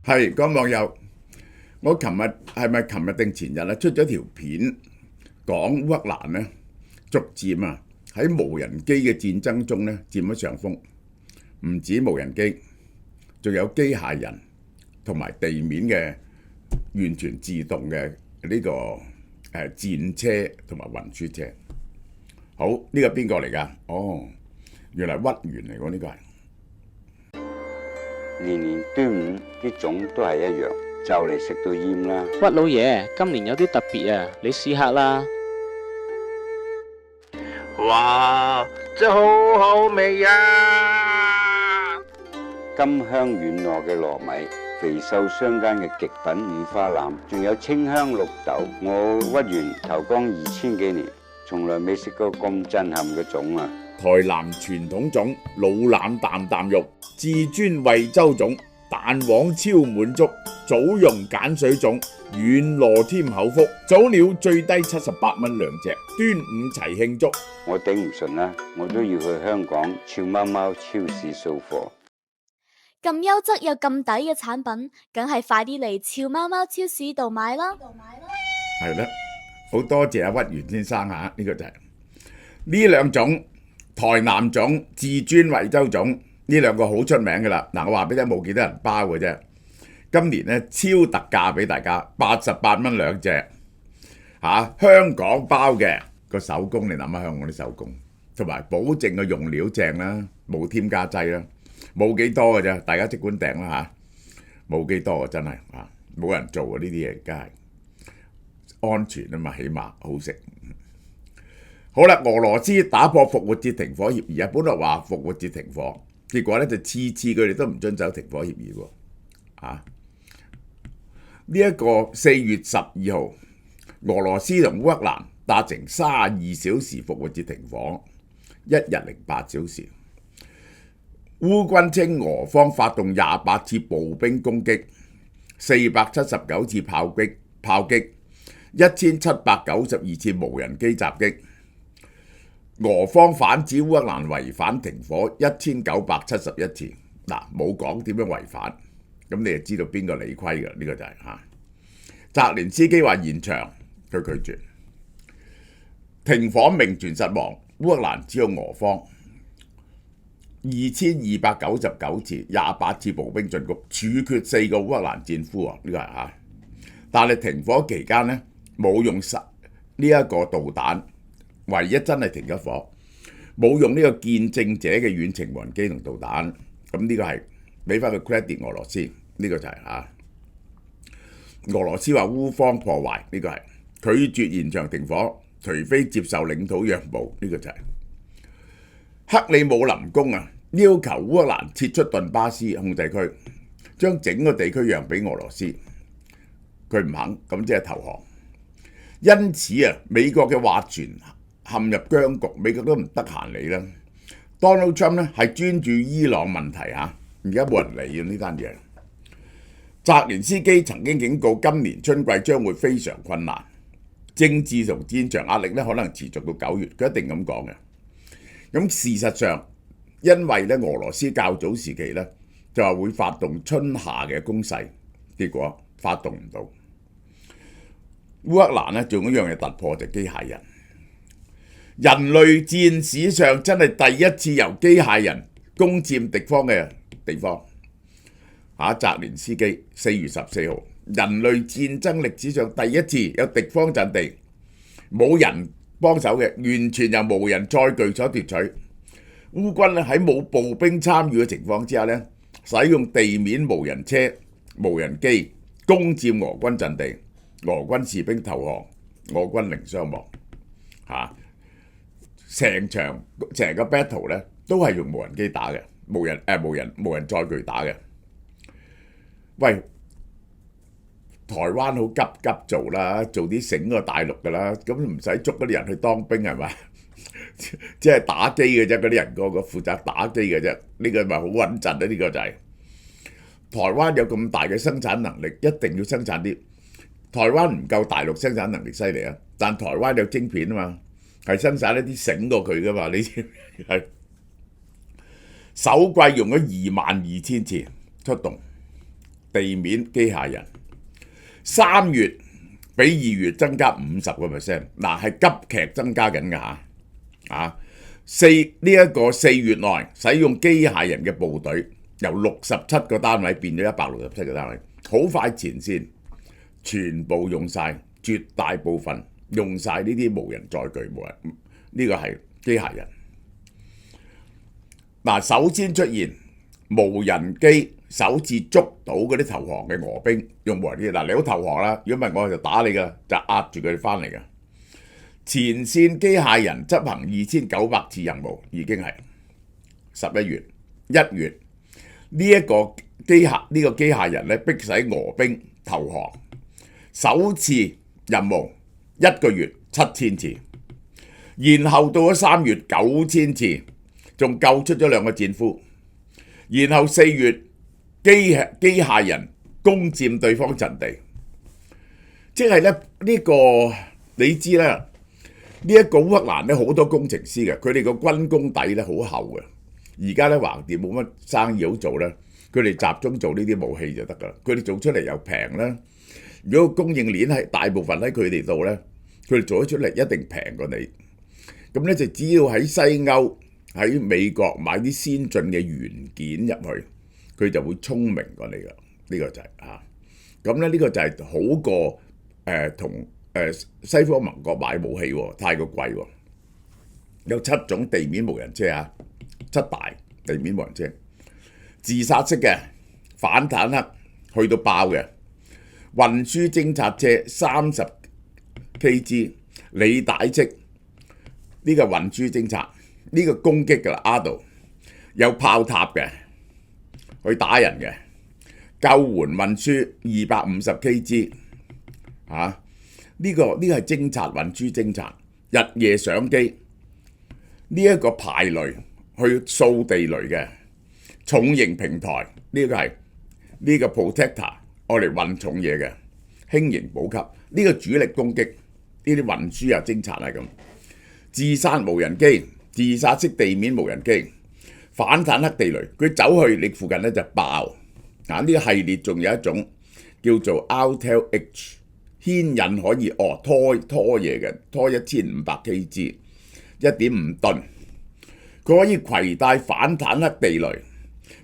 係講網友，我琴日係咪琴日定前日出咗條片講烏克蘭咧，逐漸喺無人機嘅戰爭中佔咗上風，唔止無人機，仲有機械人同埋地面嘅完全自動嘅呢個戰車同埋運輸車。好，呢個邊個嚟㗎？哦，原來屈原嚟喎，呢個係。年年端午啲粽都係一樣，就嚟食到厭啦。屈老爺，今年有啲特別啊，你試下啦。哇，真好好味啊！甘香軟糯嘅糯米，肥瘦相間嘅極品五花腩，仲有清香綠豆。我屈原投江2000幾年，從來未食過咁震撼嘅粽啊！台南傳統粽老腩啖啖肉，至尊惠州粽蛋黃超滿足，棗蓉鹼水粽軟糯添口福，早鳥最低78蚊兩隻，端午齊慶祝。我頂唔順啦，我都要去香港俏貓貓超市掃貨。咁優質又咁抵嘅產品，梗係快啲嚟俏貓貓超市度買啦！係啦，好多謝阿屈原先生嚇，呢個就係呢兩種台南粽、至尊惠州粽呢兩個好出名嘅啦。嗱，我話俾你聽，冇幾多人包嘅啫。今年超特價俾大家，88蚊兩隻香港包嘅個手工，你諗下香港啲手工，同埋保證個用料正啦，冇添加劑啦，冇幾多嘅啫，大家即管訂啦冇幾多真係冇人做啊呢啲嘢，梗係安全啊嘛，起碼好食。好啦，俄羅斯打破復活節停火協議啊，本來話復活節停火，結果就次佢哋都唔遵守停火協議喎。呢一個4月12號，俄羅斯同烏克蘭達成32小時復活節停火，1日08小時。烏軍稱俄方發動28次步兵攻擊，479次炮擊，1792次無人機襲擊。俄方反指烏克蘭違反停火1971次，冇講點樣違反，咁你就知道邊個理虧㗎？呢個就係澤連斯基話延長，佢拒絕。停火名存實亡，烏克蘭指控俄方2299次28次步兵進攻，處決4個烏克蘭戰俘呢個係但係停火期間冇用呢一個導彈。唯一真係停咗火，冇用呢個見證者嘅遠程無人機同導彈，咁呢個係俾翻個 credit 俄羅斯，呢個就係俄羅斯話烏方破壞，呢個係拒絕延長停火，除非接受領土讓步，呢個就係克里姆林宮要求烏克蘭撤出頓巴斯控制區，將整個地區讓俾俄羅斯，佢唔肯，咁即係投降。因此美國嘅斡旋陷入僵局，美國都唔得閒理啦。Donald Trump 係專注伊朗問題而家冇人理呢單嘢。澤連斯基曾經警告，今年春季將會非常困難，政治同戰場壓力可能持續到9月，佢一定咁講嘅。咁事實上，因為俄羅斯較早時期就話會發動春夏嘅攻勢，結果發動唔到。烏克蘭仲有一樣嘢突破，就係機械人。人類戰史上真係第一次由機械人攻佔敵方嘅地方。澤連斯基4月14號，人類戰爭歷史上第一次有敵方陣地冇人幫手嘅，完全由無人載具所奪取。烏軍喺冇步兵參與嘅情況之下使用地面無人車、無人機攻佔俄軍陣地。俄軍士兵投降，俄軍零傷亡。成個 battle 都係用無人機打嘅，無人載具打嘅。喂，台灣好急做啦，做啲醒個大陸噶啦，咁唔使捉嗰啲人去當兵係咪？即係打機嘅啫，嗰啲人個負責打機嘅啫，呢個咪好穩陣呢個就係台灣有咁大嘅生產能力，一定要生產啲。台灣唔夠大陸生產能力犀利但台灣有晶片嘛，係生產一啲醒過佢噶嘛，你知係首季用咗22000次出動，地面機械人，3月比2月增加50%，嗱係急劇增加緊㗎嚇。呢一個4月內使用機械人嘅部隊由67個單位變咗167個單位，好快前線全部用晒，絕大部分用晒呢啲無人載具，呢個係機械人。嗱，首先出現無人機首次捉到嗰啲投降嘅俄兵用無人機，嗱你好投降啦，如果唔係我就打你㗎，就壓住佢哋翻嚟㗎。前線機械人執行2900次任務，已經係11月、1月呢個機械人咧，迫使俄兵投降。首次任務1個月7000次，然後到咗3月9000次，仲救出咗2個戰俘。然後4月機械人攻佔對方陣地，即係咧呢個你知啦。呢一個烏克蘭咧好多工程師嘅，佢哋個軍工底咧好厚嘅。而家咧橫掂冇乜生意好做咧，佢哋集中做呢啲武器就得㗎啦。佢哋做出嚟又平啦。如果供應鏈係大部分喺佢哋度咧，佢哋做得出嚟一定平過你。咁咧就只要喺西歐、喺美國買啲先進嘅元件入去，佢就會聰明過你㗎。呢個就係咁咧，呢個就係好過同西方盟國買武器喎，太過貴喎。有7種地面無人車7大地面無人車，自殺式嘅反坦克去到爆嘅，運輸偵察車30 kg 履帶式呢個運輸偵察，呢個攻擊㗎啦，ADO 有炮塔嘅去打人嘅，救援運輸250 kg 呢個係偵察運輸偵察，日夜上機。呢一個排雷去掃地雷嘅重型平台，呢個係呢個 protector 我嚟運重嘢嘅輕型補給，呢個主力攻擊呢啲運輸偵察係咁。自殺無人機、自殺式地面無人機、反坦克地雷，佢走去你附近咧就爆。呢個系列仲有一種叫做 Altel H。牽引可以拖嘢嘅，拖1500 kg 1.5噸，佢可以攜帶反坦克地雷，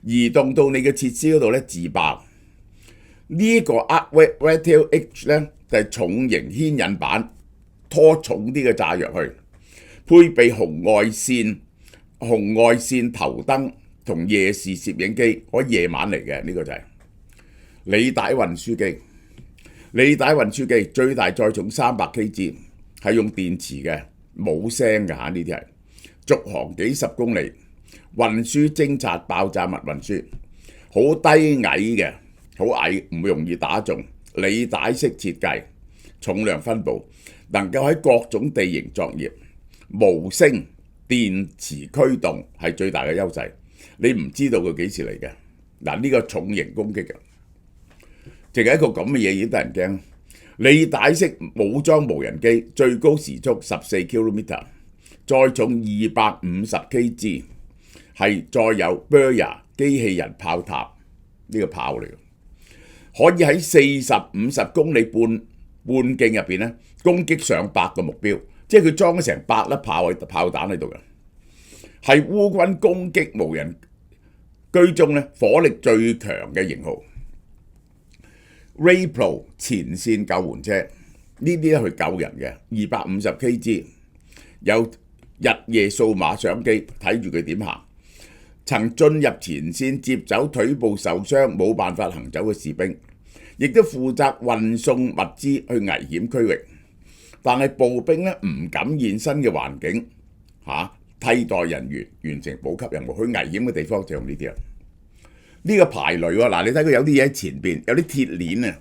移動到你嘅設施嗰度咧自爆。呢個 Altel H 咧就係重型牽引板，拖重啲嘅炸藥去，配備紅外線頭燈同夜視攝影機，可以夜晚嚟嘅。呢個就係履帶運輸機。履帶運輸機最大載重300 kg， 係用電池嘅，冇聲㗎嚇，呢啲係續航幾十公里，運輸偵察爆炸物運輸，好低矮嘅，好矮唔容易打中，履帶式設計，重量分佈，能夠喺各種地形作業，無聲電磁驅動係最大嘅優勢。你唔知道佢幾時嚟嘅，嗱呢個重型攻擊嘅。淨係一個咁嘅嘢已經得人驚。履帶式武裝無人機最高時速14 km， 載重250 kg， 係載有 Burya 機器人炮塔，呢個炮嚟嘅，可以喺40-50公里半徑入邊咧攻擊上百個目標，即係佢裝咗成100粒炮彈喺度嘅，係烏軍攻擊無人機中咧火力最強嘅型號。Rapro 前線救援車呢啲咧去救人嘅，250 kg， 有日夜數碼相機睇住佢點行，曾進入前線接走腿部受傷冇辦法行走嘅士兵，亦都負責運送物資去危險區域。但係步兵咧唔敢現身嘅環境替代人員完成補給任務，去危險嘅地方就用呢啲啦。呢個排雷喎，嗱你睇佢有啲嘢喺前邊，有啲鐵鏈啊，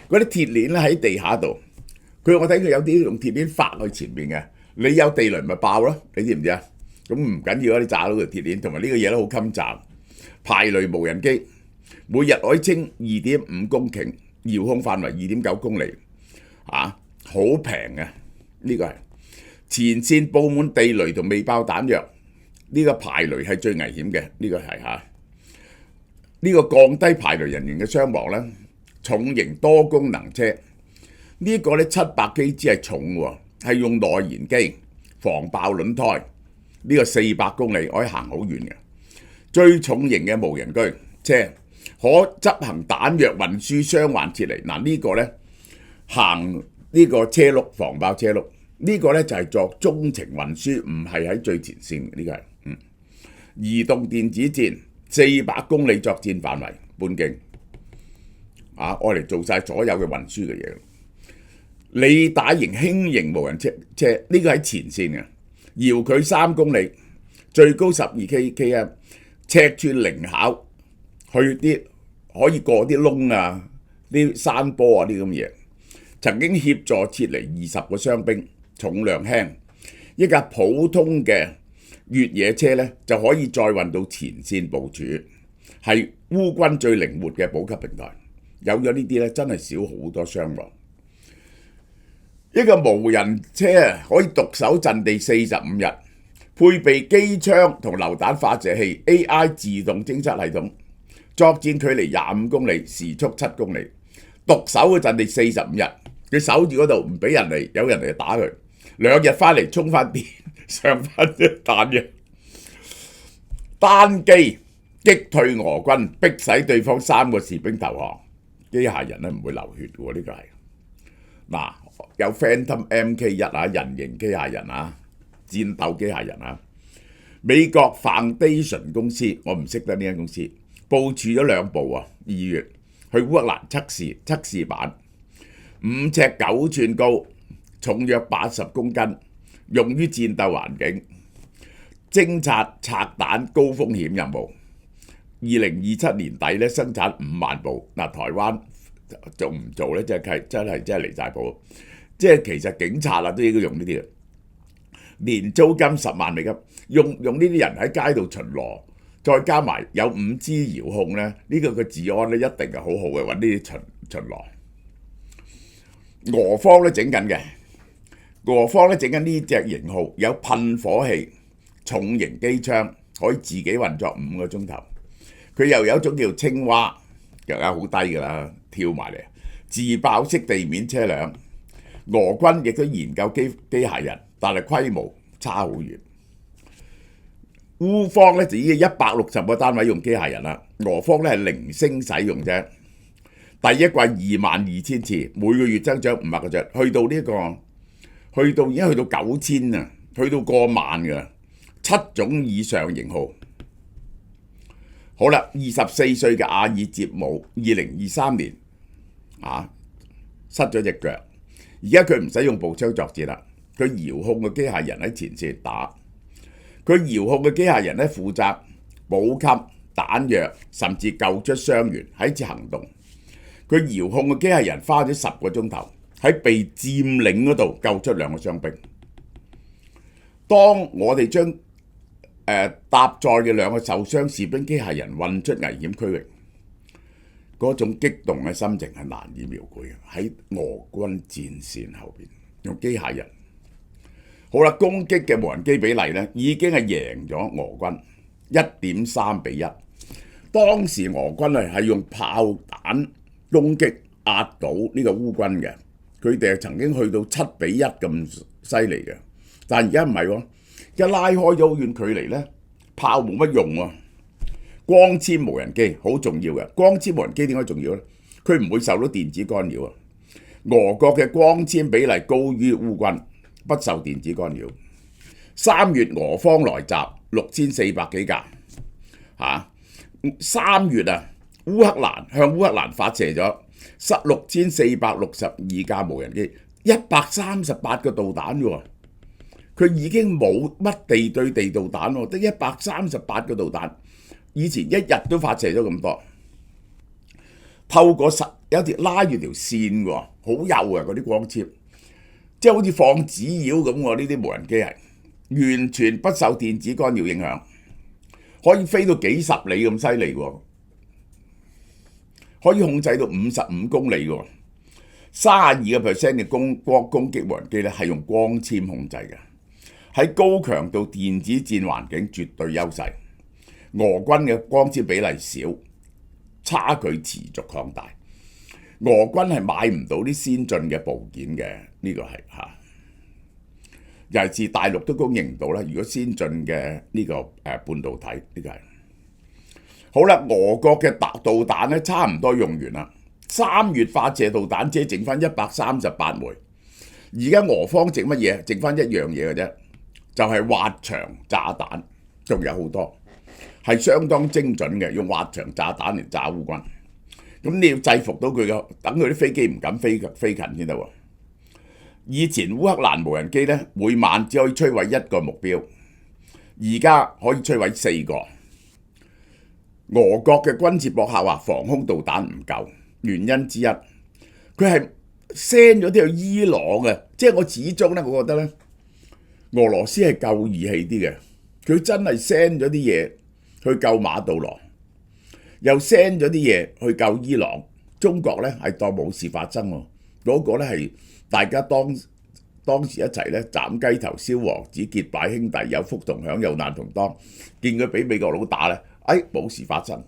嗰啲鐵鏈咧喺地下度，我睇佢有啲用鐵鏈發去前邊嘅，你有地雷咪爆咯，你知唔知啊？咁唔緊要啊，你炸到條鐵鏈，同埋呢個嘢都好襟炸。排雷無人機每日可以清2.5公頃，遙控範圍2.9公里，好平嘅。呢個係前線佈滿地雷同未爆彈藥，呢個排雷係最危險嘅，呢個係呢個降低排雷人員嘅傷亡呢，重型多功能車呢個呢700kg係重喎，係用內燃機防爆輪胎，呢個400公里可以行好遠嘅。最重型嘅無人機車可執行彈藥運輸、傷患撤離。嗱呢個呢行呢個車轆防爆車轆，呢個呢就係作中程運輸，唔係喺最前線嘅。呢個係移動電子戰400公里作戰範圍半徑，愛嚟做晒所有嘅運輸嘅嘢。履帶型輕型無人車呢個喺前線嘅，遙距3公里，最高12km，尺寸靈巧，去啲可以過啲窿啊、啲山坡啊啲咁嘢。曾經協助撤離20個傷兵，重量輕。一架普通嘅越野車呢，就可以再運到前線部署，係烏軍最靈活嘅補給平台。有咗呢啲呢，真係少好多傷亡。一個無人車可以獨守陣地45日，配備機槍同榴彈發射器、AI 自動偵測系統，作戰距離25公里，時速7公里，獨守嘅陣地45日，佢守住嗰度唔俾人嚟，有人嚟打佢，2日翻嚟充翻電，上翻啲彈藥，單機擊退俄軍，逼使對方3個士兵投降。機械人咧唔會流血嘅，呢個係嗱。有 Phantom MK1啊，人形機械人啊，戰鬥機械人啊。美國 Foundation 公司，我唔識得呢間公司，部署咗2部啊，2月去烏克蘭測試版，5尺9寸高，重約80公斤，用於戰鬥環境，偵察拆彈高風險任務。2027年底咧生產5萬部，台灣做唔做咧？真係離晒譜。即係其實警察都應該用呢啲嘅，年租金10萬美金，用呢啲人喺街度巡邏，再加埋有5G遙控咧，呢個嘅治安咧一定係好好嘅，揾呢啲巡邏。俄方咧整緊嘅，俄方咧整緊呢隻型號有噴火器、重型機槍，可以自己運作5個鐘頭。佢又有一種叫青蛙，又有好低㗎啦，跳埋嚟，自爆式地面車輛。俄軍亦都研究機械人，但係規模差好遠。烏方咧就已經160個單位用機械人啦，俄方咧係零星使用啫。第一季22,000次，每個月增長500個隻，去到已經去到9,000啊，去到過萬㗎，7種以上型號。好啦，24歲嘅阿爾捷姆2023年失咗隻腳。而家佢唔使用步槍作戰啦，佢遙控嘅機械人喺前線打，佢遙控嘅機械人咧負責補給彈藥，甚至救出傷員喺次行動。佢遙控嘅機械人花咗10個鐘頭喺被佔領嗰度救出2個傷兵。當我哋將搭載嘅2個受傷士兵機械人運出危險區域，嗰種激動嘅心情係難以描繪嘅。喺俄軍戰線後邊用機械人，好啦，攻擊嘅無人機比例咧已經係贏咗俄軍1.3比1。當時俄軍係用炮彈攻擊壓倒呢個烏軍嘅，佢哋係曾經去到7比1咁犀利嘅。但而家唔係喎，一拉開咗好遠距離咧，炮冇乜用喎。光纖無人機好重要嘅，光纖無人機點解重要呢？佢唔會受到電子干擾啊。俄國嘅光纖比例高於烏軍，不受電子干擾。3月俄方來襲6400幾架3月烏克蘭向烏克蘭發射咗6462架無人機，138個導彈喎。佢已經冇乜地對地導彈喎，得138個導彈。以前一日都發射咗咁多，透過有條拉住條線喎，好幼啊嗰啲光纖，即係好似放紙鷂咁喎。呢啲無人機係完全不受電子干擾影響，可以飛到幾十里咁犀利喎，可以控制到55公里喎。32% 嘅攻擊無人機咧係用光纖控制嘅，喺高強度電子戰環境絕對優勢。俄軍嘅光纖比例少，差距持續擴大。俄軍係買唔到啲先進嘅部件嘅，呢個係嚇。尤其是大陸都供應唔到啦。如果先進嘅呢個半導體，呢個係好啦。俄國嘅導彈咧差唔多用完啦。3月發射導彈只剩翻138枚。而家俄方剩乜嘢？剩翻一樣嘢嘅啫，就係滑翔炸彈，仲有好多係相當精準嘅，用滑翔炸彈嚟炸烏軍。咁你要制服到佢嘅，等佢啲飛機唔敢飛近先得喎。以前烏克蘭無人機咧，每晚只可以摧毀1個目標，而家可以摧毀4個。俄國嘅軍事博客話防空導彈唔夠，原因之一，佢係 send 咗啲去伊朗嘅，即係我始終咧，我覺得咧，俄羅斯係夠義氣啲嘅，佢真係 send 咗啲嘢去救馬杜羅。又 send 咗啲嘢去救伊朗，中國咧係當冇事發生喎。嗰個咧係大家當時一齊咧斬雞頭燒王子結拜兄弟，有福同享有難同當。見佢俾美國佬打咧，冇事發生。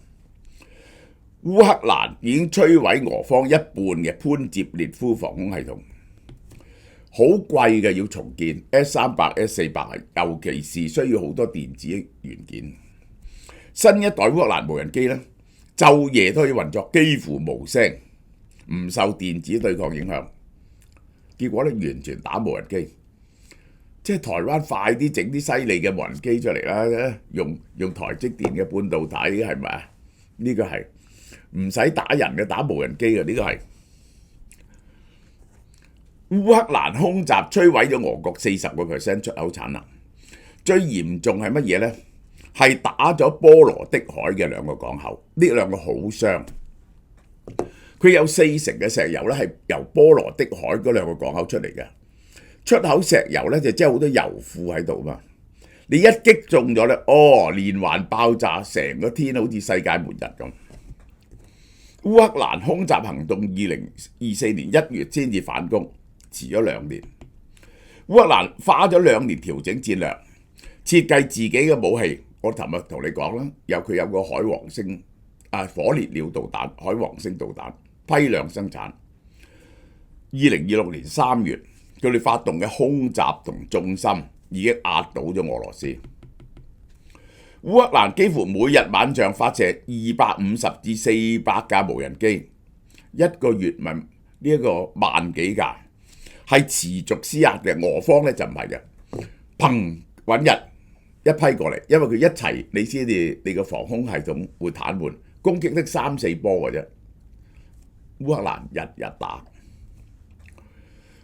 烏克蘭已經摧毀俄方一半嘅潘捷列夫防空系統，好貴嘅要重建 S300、S400，尤其是需要好多電子元件。新一代烏克蘭無人機咧，晝夜都可以運作，幾乎無聲，唔受電子對抗影響。結果咧完全打無人機，即係台灣快啲整啲犀利嘅無人機出嚟啦！用台積電嘅半導體係咪啊？呢個係唔使打人嘅，打無人機嘅，呢個係。烏克蘭空襲摧毀咗俄國40% 出口產能，最嚴重係乜嘢呢？係打咗波羅的海嘅2個港口，呢2個好傷。佢有40%嘅石油咧係由波羅的海嗰2個港口出嚟嘅，出口石油咧就即係好多油庫喺度嘛。你一擊中咗咧，連環爆炸，成個天好似世界末日咁。烏克蘭空襲行動2024年1月先至反攻，遲咗2年。烏克蘭花咗2年調整戰略，設計自己嘅武器。我尋日同你講啦，佢有個海王星火烈鳥導彈、海王星導彈批量生產。2026年3月，佢哋發動嘅空襲同重心已經壓倒咗俄羅斯。烏克蘭幾乎每日晚上發射250至400架無人機，一個月咪呢一個萬幾架，係持續施壓嘅。俄方咧就唔係嘅，砰揾日一批過嚟，因為佢一齊你先至你個防空系統會癱瘓，攻擊得3-4波嘅啫。烏克蘭日日打，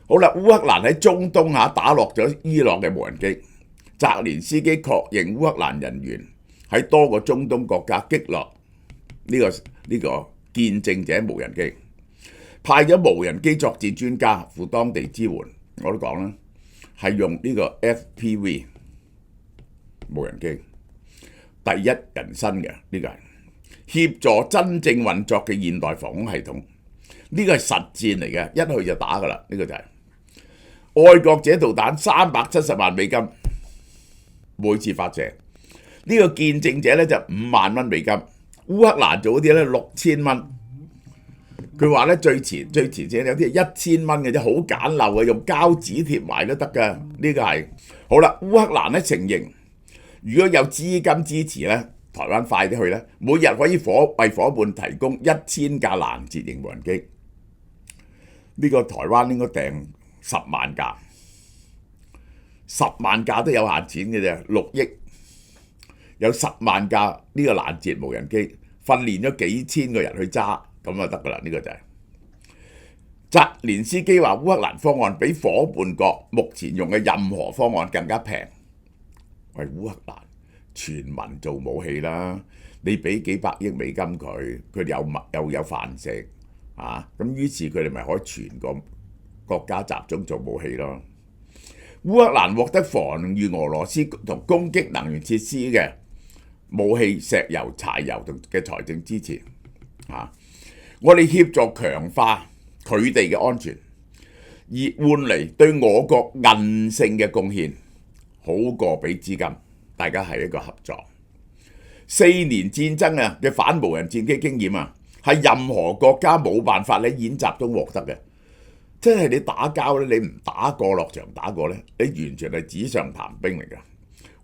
好啦，烏克蘭喺中東打落咗伊朗嘅無人機。澤連斯基確認烏克蘭人員喺多個中東國家擊落呢個見證者無人機，派咗無人機作戰專家赴當地支援。我都講啦，係用呢個 FPV 無人機，第一人身嘅呢個係協助真正運作嘅現代防空系統。呢個係實戰嚟嘅，一去就打噶啦。呢個就係愛國者導彈370萬美金每次發射，呢個見證者咧就5萬蚊美金。烏克蘭做嗰啲咧6000蚊，佢話咧最前者有啲係1000蚊嘅啫，好簡陋嘅，用膠紙貼埋都得噶。呢個係好啦。烏克蘭咧承認，如果有資金支持咧，台灣快啲去咧，每日可以為伙伴提供1000架攔截型無人機。呢個台灣應該訂10萬架，10萬架都有限錢嘅啫，6億有10萬架呢個攔截無人機，訓練咗幾千個人去揸，咁就得噶啦。呢個就係澤連斯基話，烏克蘭方案比伙伴國目前用嘅任何方案更加平。喂，烏克蘭全民做武器啦，你俾幾百億美金佢又有飯食。咁於是佢哋咪可以全個國家集中做武器咯。烏克蘭獲得防禦俄羅斯同攻擊能源設施嘅武器、石油、柴油同嘅財政支持。我哋協助強化佢哋嘅安全，而換嚟對我國韌性嘅貢獻，好過俾資金。大家係一個合作。4年戰爭嘅反無人戰機經驗係任何國家冇辦法喺演習中獲得嘅。即係你打交咧，你唔打過落場打過咧，你完全係紙上談兵嚟嘅。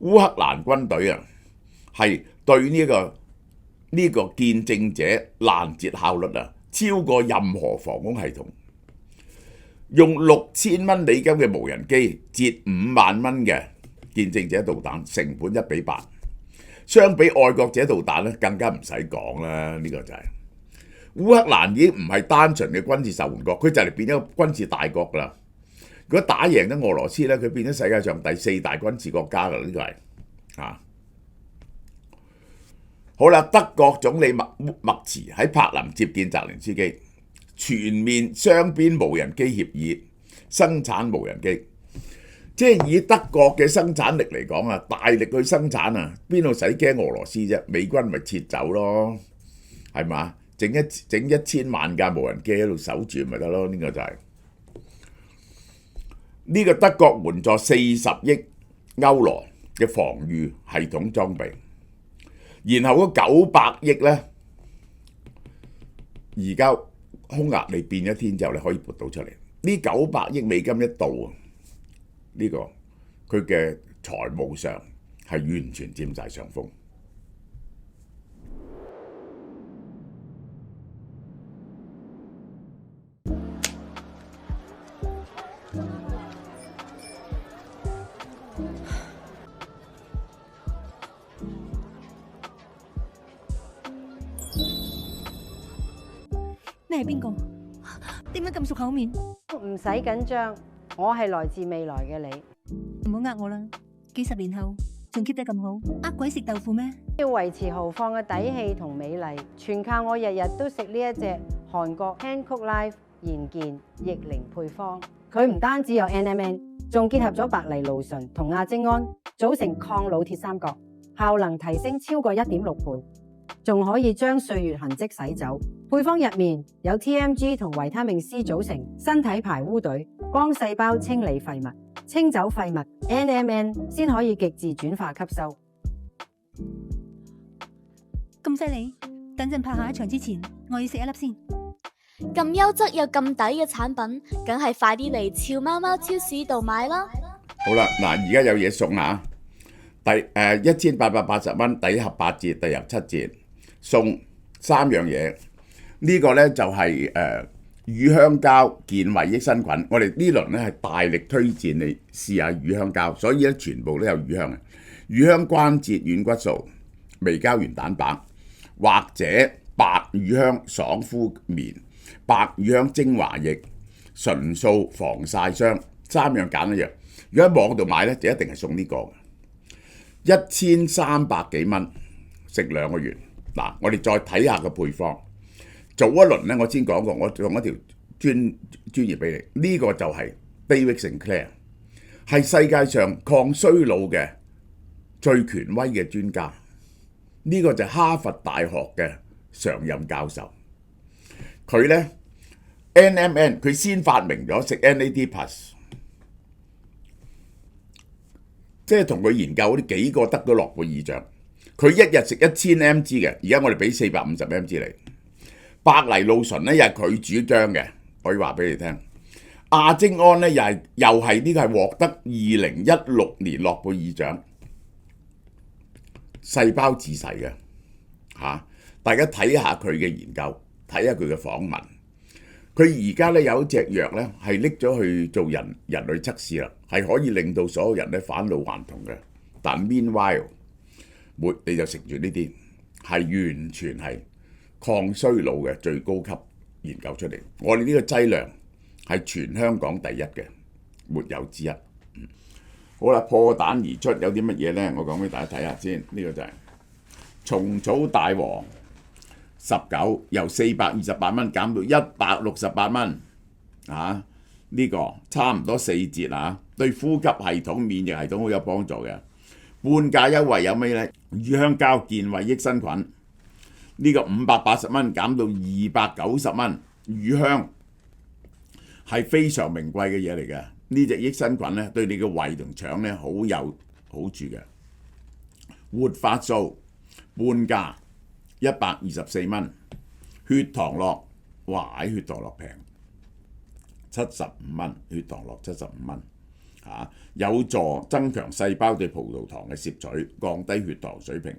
烏克蘭軍隊啊，係對呢個見證者攔截效率啊，超過任何防空系統。用6000蚊美金嘅無人機截5萬蚊嘅見證者導彈，成本1:8。相比愛國者導彈咧，更加唔使講啦。呢個就係烏克蘭已經唔係單純嘅軍事受援國，佢就嚟變咗個軍事大國㗎啦。如果打贏咗俄羅斯咧，佢變咗世界上第4大軍事國家㗎啦。呢個係啊。好啦，德國總理默茨喺柏林接見澤連斯基，全面雙邊無人機協議，生產無人機。即係以德國嘅生產力嚟講啊，大力去生產啊，邊度使驚俄羅斯啫？美軍咪撤走咯，係嘛？整1000萬架無人機喺度守住咪得咯？呢個就係呢個德國援助40億歐羅嘅防禦系統裝備，然後嗰900億呢，而家匈牙利變咗天之後，你可以撥到出嚟。呢900億美金一到啊，呢個佢嘅財務上係完全佔晒上風。你係邊個？點解咁熟口面？唔使緊張，我係來自未來嘅你。唔好呃我啦，幾十年後仲 keep 得咁好，呃鬼食豆腐咩？要維持豪放嘅底氣同美麗，全靠我日日都食呢一隻韓國 Hankook Life 賢健逆齡配方。佢唔單止有 NMN， 仲結合咗白藜蘆醇同亞精胺，組成抗老鐵三角，效能提升超過1.6倍。仲可以將歲月痕跡洗走。配方入面有 TMG 同維他命 C 組成身體排污隊，幫細胞清理廢物，清走廢物 NMN 先可以極致轉化吸收。咁犀利！等陣拍下一場之前，我要食一粒先。咁優質又咁抵嘅產品，梗係快啲嚟俏貓貓超市度買啦！好啦，嗱，而家有嘢送啊！1880蚊，第一盒8折，第二盒7折，送3樣嘢。呢個呢就係乳香膠健胃益生菌。我哋呢輪呢係大力推薦你試下乳香膠，所以咧全部都有乳香嘅。乳香關節軟骨素、微膠原蛋白，或者白乳香爽膚棉、白乳香精華液、純素防曬霜，3樣揀一樣。如果喺網度買呢，就一定係送呢個，1300幾蚊食2個月。嗱，我哋再睇下個配方。早一輪呢，我先講過，我用一條專業俾你。呢個就係 David Sinclair， 係世界上抗衰老嘅最權威嘅專家。呢個就係哈佛大學嘅常任教授。佢呢 NMN， 佢先發明咗食 NAD+， 即係同佢研究嗰啲幾個得到諾貝爾獎。佢一日食1000 mg 嘅，而家我哋俾450 mg 嚟。白藜蘆醇咧又係佢主張嘅，可以話俾你聽。亞精胺咧又係呢個係獲得2016年諾貝爾獎，細胞自噬嘅嚇。大家睇下佢嘅研究，睇下佢嘅訪問。佢而家咧有一隻藥咧係拎咗去做人類測試啦，係可以令到所有人咧返老還童嘅。但 meanwhile， 你就食住呢啲，係完全係抗衰老嘅最高級研究出嚟。我哋呢個劑量係全香港第一嘅，沒有之一。好啦，破蛋而出有啲乜嘢呢？我講俾大家睇下先。呢個就係蟲草大王19，由428蚊減到168蚊啊！呢個差唔多4折啊！對呼吸系統、免疫系統好有幫助嘅。半價優惠有咩呢？乳香膠健胃益生菌，呢個580蚊減到290蚊。乳香係非常名貴嘅嘢嚟嘅，呢隻益生菌咧對你嘅胃同腸咧好有好處嘅。活髮素半價124蚊，血糖樂，哇！血糖樂平，75蚊，血糖樂75蚊。有助增強細胞對葡萄糖嘅攝取，降低血糖水平。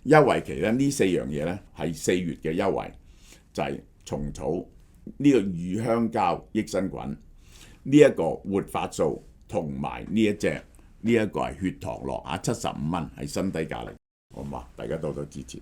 優惠期咧，呢4樣嘢咧係4月嘅優惠，就係、蟲草呢、個乳香膠益生菌，呢、一個活發素同埋呢一隻呢一個係血糖樂75蚊，係新低價嚟，好嘛？大家多多支持。